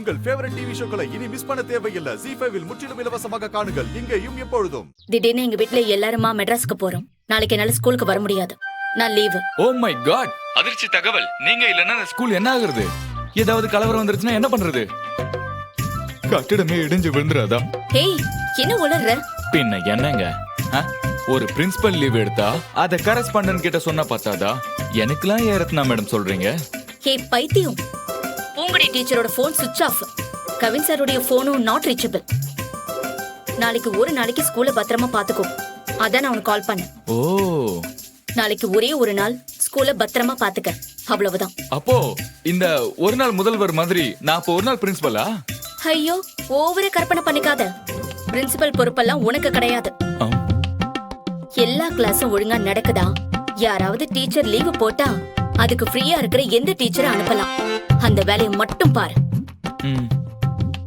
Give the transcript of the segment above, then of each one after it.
உங்கள் favourite TV ஷோக்களை இனி miss பண்ண தேவையில்லை. ZEE5 இல் முற்றிலும் இலவசமாக காணுங்கள். இங்கேயும் எப்பொழுதும். திடீர்னு எங்க வீட்ல எல்லாருமா மெட்ராஸ்க்கு போறோம். நாளைக்கு என்னால ஸ்கூலுக்கு வர முடியாது. நான் லீவு. ஓ மை காட், அதிர்ச்சி தகவல். நீங்க இல்லன்னா ஸ்கூல் என்ன ஆகுறது? ஏதாவது கலவரம் வந்துருச்சுன்னா என்ன பண்றது? கட்டிடமே இடிஞ்சு விழுந்துறாதா? ஹேய், என்ன உளறற? பின்ன என்னங்க, ஒரு பிரின்சிபல் லீவ் எடுத்தா அத கரஸ்பாண்டன்ட் கிட்ட சொன்னா பத்தாதா? எனக்குலாம் ஏன் ரத்னா மேடம் சொல்றீங்க? ஹே பைத்தியம், பூங்குடி டீச்சரோட போன் சுவிட்ச் ஆஃப். கவின் சாருடைய போனும் நாட் ரீச்சபிள். நாளைக்கு ஒரு நாளைக்கு ஸ்கூல்ல பத்திரமா பாத்துக்கோ. அதான் நான் உனக்கு கால் பண்ணேன். ஓ, நாளைக்கு ஒரே ஒரு நாள் ஸ்கூல்ல பத்திரமா பாத்துக்க, அவ்வளவுதான். அப்போ இந்த ஒரு நாள் முதல்வர் மாதிரி நான் அப்போ ஒரு நாள் பிரின்சிபலா? ஐயோ, ஓவர கற்பனை பண்ணிக்காத. பிரின்சிபல் பொறுப்பெல்லாம் உனக்கு கிடையாது. எல்லா கிளாஸும் ஒழுங்கா நடக்குதா? யாராவது டீச்சர் லீவு போட்டா அதுக்கு ஃப்ரீயா இருக்கிற எந்த டீச்சரை அனுப்பலாம். அந்த வேலையை மட்டும் பாரு.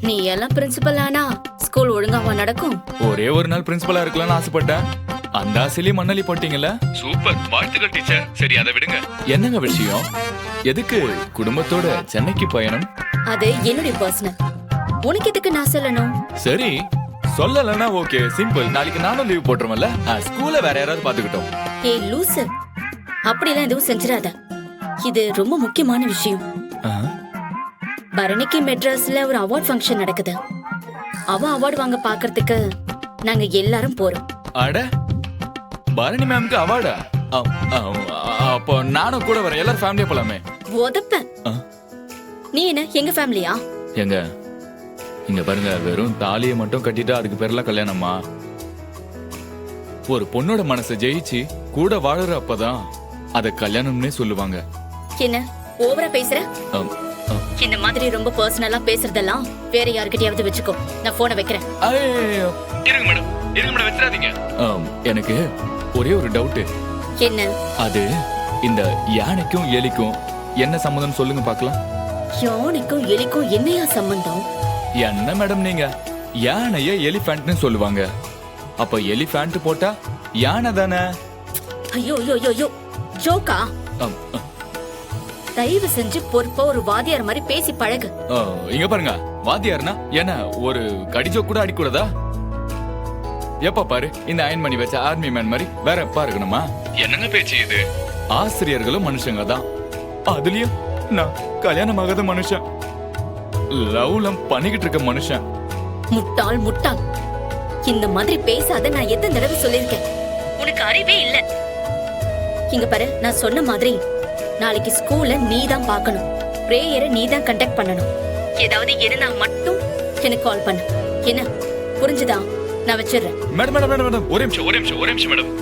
நீ எல்லாம் பிரின்சிபல் ஆனா ஸ்கூல் ஒழுங்காவா நடக்கும்? ஒரே ஒரு நாள் பிரின்சிபலா இருக்கலாம்னு ஆசைப்பட்டேன். அந்த ஆசையிலே மண்ணலி போட்டீங்கல்ல. சூப்பர், வாழ்த்துக்கள் டீச்சர். சரி, அதை விடுங்க. என்னங்க விஷயம்? எதுக்கு குடும்பத்தோட சென்னைக்கு பயணம்? அது என்னுடைய பர்சனல். உனக்கு எதுக்கு நான் சொல்லணும்? சரி, சொல்லலன்னா ஓகே, சிம்பிள். நாளைக்கு நானும் லீவ் போட்டுருவன்ல, ஸ்கூல்ல வேற யாராவது பாத்துக்கிட்டோம். ஏய் லூசு, அப்படிலாம் எதுவும் செஞ்சிடாத. இது ரொம்ப முக்கியமான விஷயம். பரணிக்கு மெட்ராஸ்ல ஒரு அவார்ட் ஃபங்க்ஷன் நடக்குது. அவ அவார்டு வாங்க பாக்குறதுக்கு நாங்க எல்லாரும் போறோம். அட, பரணி மேம்க்கு அவார்டா? அப்போ நானும் கூட வரேன். எல்லாரும் ஃபேமிலியா போலாமே. உதப்ப. நீ என்ன எங்க ஃபேமிலியா? எங்க இங்க பாருங்க, வெறும் தாலியை மட்டும் கட்டிட்டா அதுக்கு பேர்லாம் கல்யாணமா? ஒரு பொண்ணோட மனசை ஜெயிச்சு கூட வாழற அப்பதான் அத கல்யாணம்னே சொல்லுவாங்க. என்ன ஓவரா பேசுற? இந்த மாதிரி ரொம்ப பர்சனலா பேசுறதெல்லாம் வேற யார்கிட்டயாவது வச்சுக்கோ. நான் போனை வைக்கிறேன். இருங்க மேடம், இருங்க மேடம், வச்சிராதீங்க. எனக்கு ஒரே ஒரு டவுட். என்ன அது? இந்த யானைக்கும் எலிக்கும் என்ன சம்பந்தம் சொல்லுங்க பாக்கலாம். யானைக்கும் எலிக்கும் என்னையா சம்பந்தம்? என்ன மேடம் நீங்க, யானைய எலிஃபேண்ட்னு சொல்லுவாங்க. அப்ப எலிஃபேண்ட் போட்டா யானை தானே? ஐயோ ஐயோ ஐயோ, ஜோக்கா? தயவு செஞ்சு பொறுப்பா ஒரு வாத்தியார் மாதிரி பேசி பழகு. இங்க பாருங்க, வாத்தியார்னா என்ன ஒரு கடிஜோ கூட அடிக்கூடாதா? எப்ப பாரு இந்த அயன் பண்ணி வச்ச ஆர்மி மேன் மாதிரி வேற எப்பா இருக்கணுமா? என்னங்க பேச்சு இது? ஆசிரியர்களும் மனுஷங்க தான். அதுலயும் நான் கல்யாணம் ஆகாத மனுஷன், லவ்லம் பண்ணிக்கிட்டு இருக்க மனுஷன். முட்டாள் முட்டாள், இந்த மாதிரி பேசாத. நான் எத்தனை தடவை சொல்லிருக்கேன், உனக்கு அறிவே இல்ல. இங்க பாரு, நான் சொன்ன மாதிரி நாளைக்கு ஸ்கூல்ல நீ தான் பார்க்கணும். பிரேயரை நீ தான் கண்டக்ட் பண்ணணும். ஏதாவது இருந்தா மட்டும் எனக்கு கால் பண்ணு. என்ன புரிஞ்சுதா? நான் வச்சிடுறேன். மேடம் மேடம் மேடம் மேடம், ஒரு நிமிஷம் மேடம்.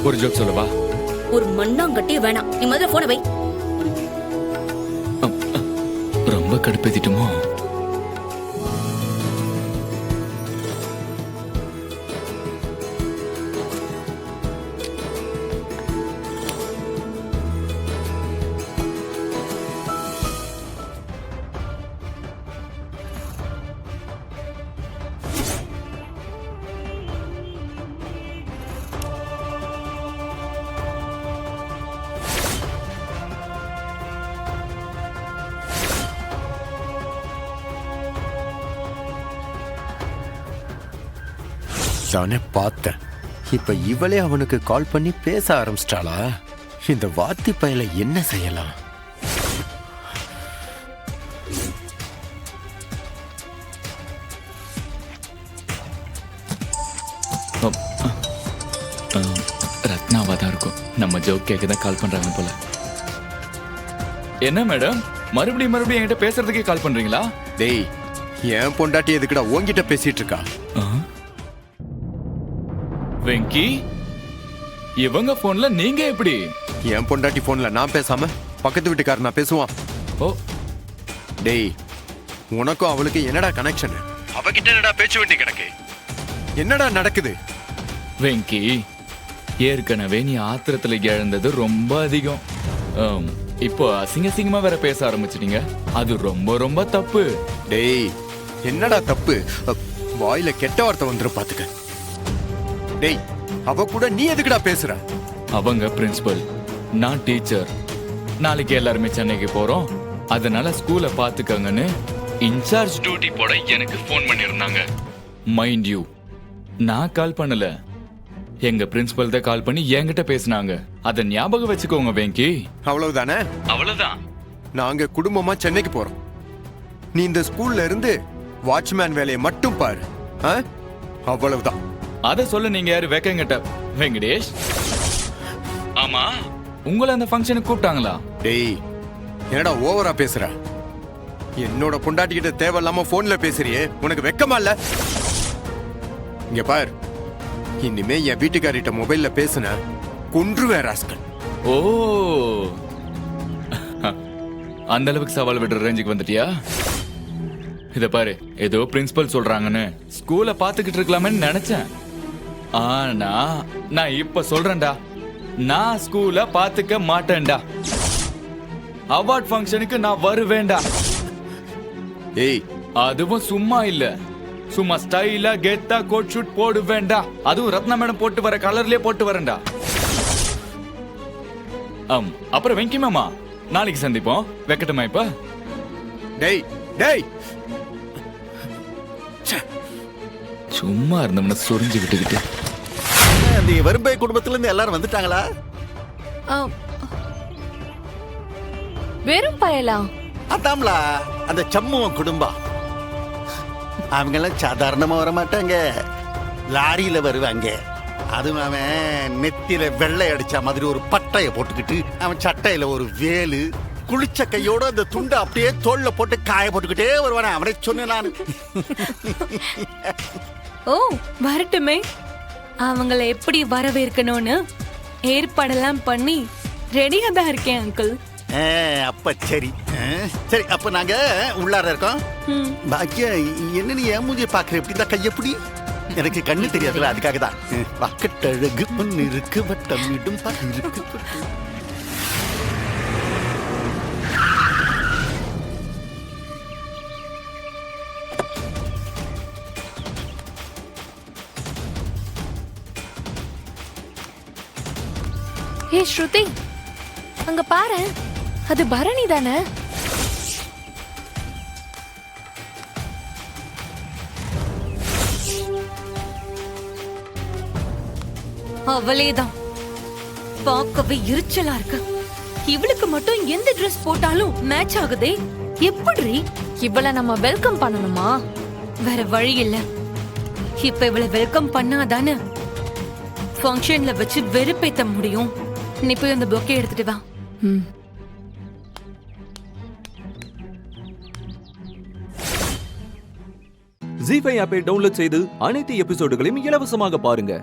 ஒரு ஜோக் சொல்லவா? ஒரு மண்ணாங்கட்டி வேணாம். நீ முதல்ல போன வை. ரொம்ப கடுப்பேத்திட்டுமோ? தானே பார்த்தேன். இப்ப இவளே அவனுக்கு கால் பண்ணி பேச ஆரம்பிச்சிட்டாளா? இந்த வாத்தி பயல என்ன செய்யலாம்? ரத்னாவா தான் இருக்கும். நம்ம ஜோக் கேட்கதான் கால் பண்றாங்க போல. என்ன மேடம், மறுபடியும் என்கிட்ட பேசுறதுக்கே கால் பண்றீங்களா? டேய், என் பொண்டாட்டி எதுக்குடா உன்கிட்ட பேசிட்டு இருக்கா? வெங்கி, இவங்க போன்ல நீங்க எப்படி? என் பொண்டாட்டி போன்ல நான் பேசாம பக்கத்து வீட்டுக்காரர் நான் பேசுவான்? ஓ டேய், உனக்கும் அவளுக்கு என்னடா கனெக்ஷன்? அவகிட்ட என்னடா பேச்சு வேண்டி கிடக்கு? என்னடா நடக்குது? வெங்கி, ஏற்கனவே நீ ஆத்திரத்துல இழந்தது ரொம்ப அதிகம். இப்போ அசிங்கமா வேற பேச ஆரம்பிச்சிட்டீங்க. அது ரொம்ப ரொம்ப தப்பு. டேய், என்னடா தப்பு? வாயில கெட்ட வார்த்தை வந்துரு பாத்துக்க. டேய், அவ கூட நீ எதுக்குடா பேசுற? அவங்க பிரின்சிபல், நான் டீச்சர். நாளைக்கு எல்லாருமே சென்னைக்கு போறோம், அதனால ஸ்கூலை பாத்துக்கங்கன்னு இன்சார்ஜ் டியூட்டி போட எனக்கு ஃபோன் பண்ணிருந்தாங்க. மைண்ட் யூ, நான் கால் பண்ணல. எங்க பிரின்சிபல் தான் கால் பண்ணி என்கிட்ட பேசினாங்க. அத ஞாபகம் வச்சுக்கோங்க வெங்கி. அவ்வளவுதானே? அவ்வளவுதான். நாங்க குடும்பமா சென்னைக்கு போறோம். நீ இந்த ஸ்கூல்ல இருந்து வாட்ச்மேன் வேலையை மட்டும் பாரு. ஆ? அவ்வளவுதான். அத சொல்ல நீங்க யாரு வெக்கங்கிட்ட வெங்கடேஷ்? ஆமா, உங்களை அந்த ஃபங்க்ஷனுக்கு கூப்பிட்டாங்களா? டேய், என்னடா ஓவரா பேசுற? என்னோட பொண்டாட்டிகிட்ட தேவையில்லாம போன்ல பேசுறியே, உனக்கு வெக்கமா இல்ல? இங்க பார், இனிமே என் வீட்டுக்காரிட்ட மொபைல்ல பேசுன கொன்றுவேன் ராஸ்கல். ஓ, அந்த அளவுக்கு சவால் விடுற ரேஞ்சுக்கு வந்துட்டியா? இத பாரு, ஏதோ பிரின்சிபல் சொல்றாங்கன்னு ஸ்கூல பாத்துக்கிட்டு இருக்கலாமேன்னு நினைச்சேன். ஆனா நான் இப்ப சொல்றேன்டா, நான் ஸ்கூல பாத்துக்க மாட்டேன்டா. அவார்ட் ஃபங்க்ஷனுக்கு நான் வருவேன்டா. ஏய், அதுவும் சும்மா இல்ல, சும்மா ஸ்டைலா கெத்தா கோட் ஷூட் போடுவேன்டா. அதுவும் ரத்னா மேடம் போட்டு வர கலர்லயே போட்டு வரேன்டா. அப்புறம் வெங்கி மாமா, நாளைக்கு சந்திப்போம். வைக்கட்டுமா இப்ப? டேய் டேய், சும்மா இருந்தவன சொரிஞ்சு விட்டுக்கிட்டு. அந்த வரும்பை குடும்பத்துல இருந்து எல்லாரும் வந்துட்டாங்களா? வெறும் பயலா? அதாம்லா, அந்த சம்முவன் குடும்பம். அவங்க எல்லாம் சாதாரணமா வர மாட்டாங்க, லாரியில வருவாங்க. அதுவும் அவன் நெத்தியில வெள்ளை அடிச்ச மாதிரி ஒரு பட்டைய போட்டுக்கிட்டு, அவன் சட்டையில ஒரு வேலு, குளிச்ச கையோட அந்த துண்டை அப்படியே தோல்ல போட்டு காய போட்டுக்கிட்டே வருவானே. அவனை சொன்னேன் நான். ஓ, வரட்டுமே. அவங்கள எப்படி வரவேற்கணும்னு ஏற்பாடெல்லாம் பண்ணி ரெடியா தான் இருக்கேன் அங்கிள். அப்ப சரி சரி, அப்ப நாங்க உள்ளார இருக்கோம். பாக்கியா, என்ன நீ ஏன் மூஞ்சிய பாக்குற? எப்படி தான் கையப்படி? எனக்கு கண்ணு தெரியாதுல, அதுக்காக தான். பக்கத்தழகு பொண்ணு இருக்கு, வட்டம் இடும் இருக்கு. ஏ ஸ்ருதி, அங்க பாரு, அது பரணி தானே? அவளேதான். பார்க்கவே எரிச்சலா இருக்கு. இவளுக்கு மட்டும் எந்த Dress போட்டாலும் மேட்ச் ஆகுதே. எப்படி இவள நம்ம வெல்கம் பண்ணணுமா? வேற வழி இல்ல. இப்ப இவள வெல்கம் பண்ணாதானே ஃபங்க்ஷன்ல வச்சு வெறுப்பேத்த முடியும். நீ போய் அந்த பொக்கே எடுத்துட்டு வா. ஜீ5 ஆப்பை டவுன்லோட் செய்து அனைத்து எபிசோடுகளையும் இலவசமாக பாருங்க.